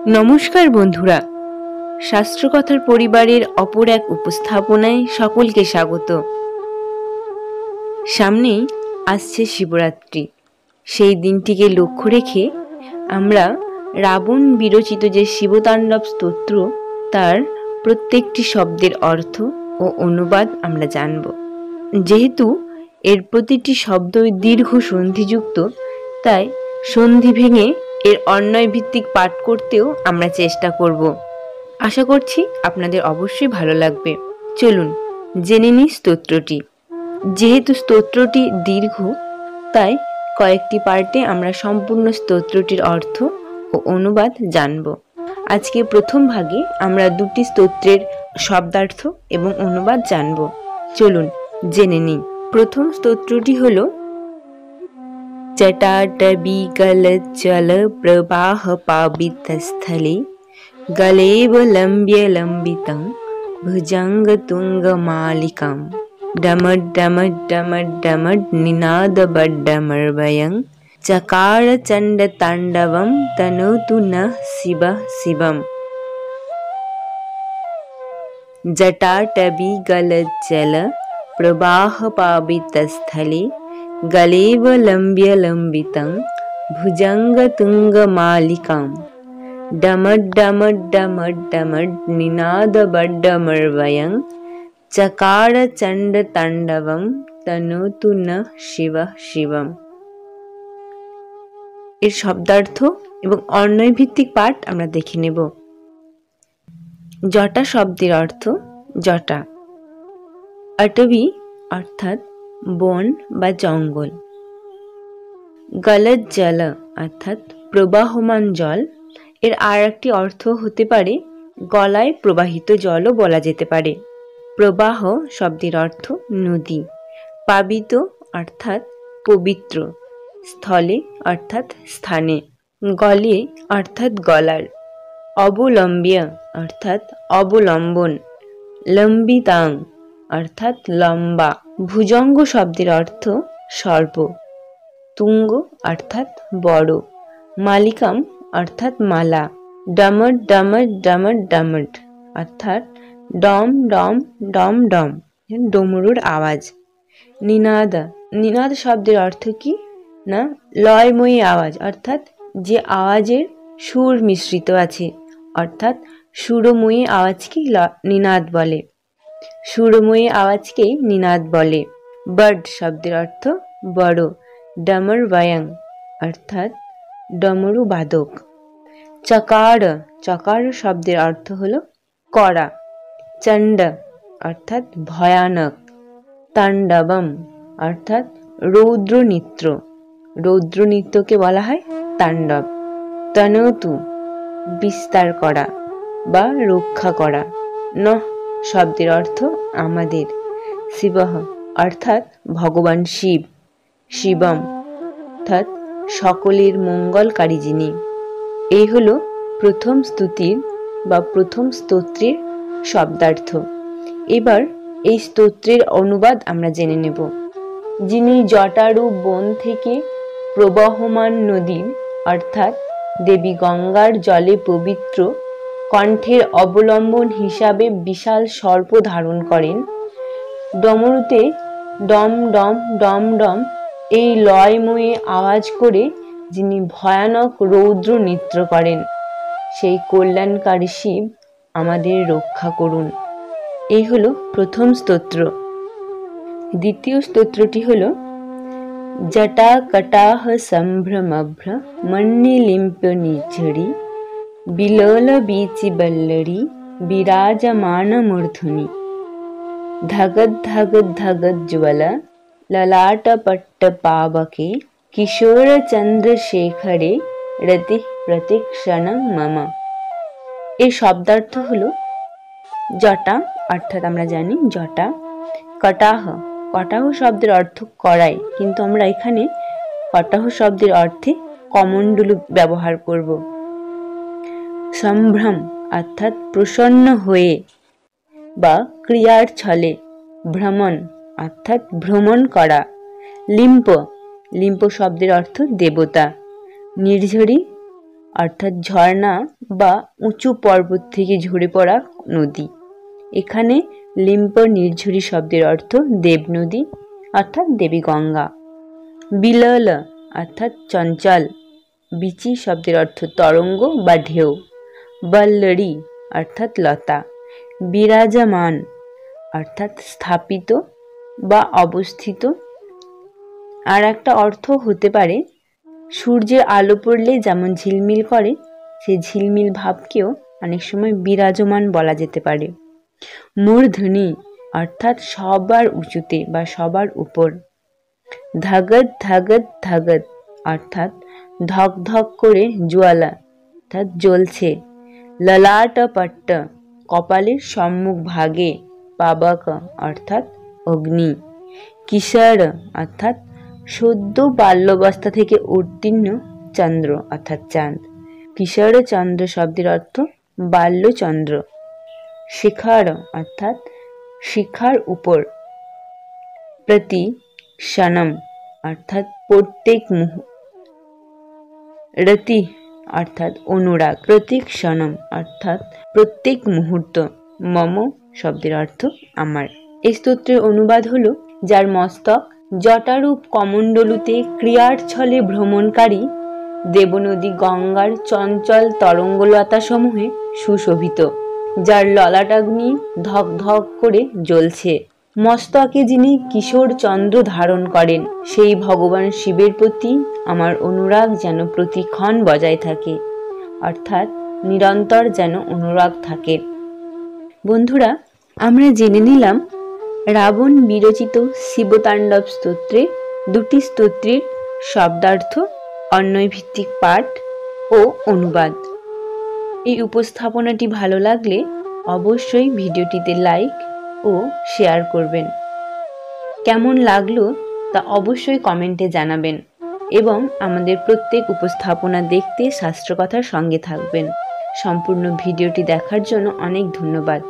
নমস্কার বন্ধুরা, শাস্ত্রকথার পরিবারের অপর এক উপস্থাপনায় সকলকে স্বাগত। সামনেই আসছে শিবরাত্রি। সেই দিনটিকে লক্ষ্য রেখে আমরা রাবণ বিরচিত যে শিবতাণ্ডব স্তোত্র, তার প্রত্যেকটি শব্দের অর্থ ও অনুবাদ আমরা জানব। যেহেতু এর প্রতিটি শব্দই দীর্ঘ সন্ধিযুক্ত, তাই সন্ধি ভেঙে এর অন্বয় ভিত্তিক পাঠ করতেও আমরা চেষ্টা করব। আশা করছি আপনাদের অবশ্যই ভালো লাগবে। চলুন জেনে নিই স্তোত্রটি। যেহেতু স্তোত্রটি দীর্ঘ, তাই কয়েকটি পার্টে আমরা সম্পূর্ণ স্তোত্রটির অর্থ ও অনুবাদ জানব। আজকে প্রথম ভাগে আমরা দুটি স্তোত্রের শব্দার্থ এবং অনুবাদ জানব। চলুন জেনে নিই। প্রথম স্তোত্রটি হল जटाटवीगलज्जल प्रवाह पावितस्थले गलेव लम्ब्य लम्बितं भुजङ्गतुङ्गमालिकां डमड् डमड् डमड् डमड् निनादबड्डमर्वयं चकार चण्डताण्डवं तनोतु नः शिवः शिवम्। जटाटवीगलज्जल प्रवाह पावितस्थले गलेव लम्ब्य लम्बितं भुजङ्गतुङ्गमालिकां डमड् डमड् डमड् डमड् निनादबड्डमर्वयं चकार चण्डताण्डवं तनोतु नः शिवः शिवम्। এর শব্দার্থ এবং অন্বয় ভিত্তিক পাঠ আমরা দেখে নেব। জটা শব্দের অর্থ জটা। অটবী অর্থাৎ বন বা জঙ্গল। গলদ জল অর্থাৎ প্রবাহমান জল। এর আর একটি অর্থ হতে পারে গলায় প্রবাহিত জলও বলা যেতে পারে। প্রবাহ শব্দের অর্থ নদী। পাবিত অর্থাৎ পবিত্র। স্থলে অর্থাৎ স্থানে। গলে অর্থাৎ গলার। অবলম্ব্য অর্থাৎ অবলম্বন। লম্বিতাং অর্থাৎ লম্বা। ভুজঙ্গ শব্দের অর্থ সর্প। তুঙ্গ অর্থাৎ বড়। মালিকাম অর্থাৎ মালা। ডমড ডমড ডমড ডমড অর্থাৎ ডম ডম ডম ডম, ডমরুর আওয়াজ। নিনাদ, নিনাদ শব্দের অর্থ কি না লয়ময়ী আওয়াজ, অর্থাৎ যে আওয়াজের সুর মিশ্রিত আছে, অর্থাৎ সুরময়ী আওয়াজকে নিনাদ বলে। সুরময়ী আওয়াজকেই নিনাদ বলে। বড শব্দের অর্থ বড়। ডমর বয়ং অর্থাৎ ডমরু বাদক। চকার, চকার শব্দের অর্থ হল কড়া। চণ্ড অর্থাৎ ভয়ানক। তাণ্ডবম অর্থাৎ রৌদ্র নৃত্য। রৌদ্র নৃত্যকে বলা হয় তাণ্ডব। তনতু বিস্তার করা বা রক্ষা করা। নঃ শব্দের অর্থ আমাদের। শিবঃ অর্থাৎ ভগবান শিব। শিবম অর্থাৎ সকলের মঙ্গলকারী যিনি। এই হলো প্রথম স্তুতির বা প্রথম স্তোত্রের শব্দার্থ। এবার এই স্তোত্রের অনুবাদ আমরা জেনে নেব। যিনি জটারূপ বন থেকে প্রবহমান নদীর অর্থাৎ দেবী গঙ্গার জলে পবিত্র, কণ্ঠের অবলম্বন হিসাবে বিশাল সর্প ধারণ করেন। ডমরুতে ডম ডম ডম ডম এই লয়ময়ী আওয়াজ করে যিনি ভয়ানক রৌদ্র নৃত্য করেন, সেই কল্যাণকারী শিব আমাদের রক্ষা করুন। এই হলো প্রথম স্তোত্র। দ্বিতীয় স্তোত্রটি হল জটা কটাহ সম্ভ্রমভ্র মন্নিলিম্প নিঝড়ি বিলোল বীচি বল্লরি বিরাজমান মূর্ধনি ধগদ ধগদ ধগদ জ্বল ললাট পট্ট পাবকে কিশোর চন্দ্রশেখরে রতি প্রতিক্ষণ মম। এর শব্দার্থ হল জটা অর্থাৎ আমরা জানি জটা। কটাহ, কটাহ শব্দের অর্থ কড়াই, কিন্তু আমরা এখানে কটাহ শব্দের অর্থে কমণ্ডলু ব্যবহার করব। সম্ভ্রম অর্থাৎ প্রসন্ন হয়ে বা ক্রিয়ার ছলে। ভ্রমণ অর্থাৎ ভ্রমণ করা। লিম্প, লিম্প শব্দের অর্থ দেবতা। নির্ঝরি অর্থাৎ ঝর্ণা বা উঁচু পর্বত থেকে ঝরে পড়া নদী। এখানে লিম্প নির্ঝরি শব্দের অর্থ দেব নদী অর্থাৎ দেবী গঙ্গা। বিলল অর্থাৎ চঞ্চল। বিচি শব্দের অর্থ তরঙ্গ বা ঢেউ। বল্লড়ি অর্থাৎ লতা। বিরাজমান অর্থাৎ স্থাপিত বা অবস্থিত। আর একটা অর্থ হতে পারে সূর্যের আলো পড়লে যেমন ঝিলমিল করে, সেই ঝিলমিল ভাবকেও অনেক সময় বিরাজমান বলা যেতে পারে। মূর্ধনি অর্থাৎ সবার উঁচুতে বা সবার উপর। ধাগত ধাগত ধাগত অর্থাৎ ধক ধক করে জ্বালা অর্থাৎ জ্বলছে। ললাট পট্ট কপালের সম্মুখ ভাগে। পাবক অর্থাৎ অগ্নি। কিশোর অর্থাৎ সদ্য বাল্যাবস্থা থেকে উত্তীর্ণ চন্দ্র অর্থাৎ চাঁদ। কিশোর চন্দ্র শব্দের অর্থ বাল্যচন্দ্র। শিখর অর্থাৎ শিখার উপর। প্রতি ক্ষণম অর্থাৎ প্রত্যেক রতি অর্থাৎ অনুরাগ। প্রতি ক্ষণম অর্থাৎ প্রত্যেক মুহূর্ত। মম শব্দের অর্থ আমার। এই স্তোত্রের অনুবাদ হলো, যার মস্তক জটারূপ কমণ্ডলুতে ক্রিয়ার ছলে ভ্রমণকারী দেবনদী গঙ্গার চঞ্চল তরঙ্গলতা সমূহে সুশোভিত, যার ললাটাগ্নি ধক ধক করে জ্বলছে। মস্তকে যিনি কিশোর চন্দ্র ধারণ করেন, সেই ভগবান শিবের প্রতি আমার অনুরাগ যেন প্রতিক্ষণ বজায় থাকে, অর্থাৎ নিরন্তর যেন অনুরাগ থাকে। বন্ধুরা, আমরা জেনে নিলাম রাবণ বিরচিত শিবতাণ্ডব স্তোত্রে দুটি স্তোত্রের শব্দার্থ, অন্বয়ভিত্তিক পাঠ ও অনুবাদ। এই উপস্থাপনাটি ভালো লাগলে অবশ্যই ভিডিওটিতে লাইক ও শেয়ার করবেন। কেমন লাগলো তা অবশ্যই কমেন্টে জানাবেন এবং আমাদের প্রত্যেক উপস্থাপনা দেখতে শাস্ত্রকথার সঙ্গে থাকবেন। সম্পূর্ণ ভিডিওটি দেখার জন্য অনেক ধন্যবাদ।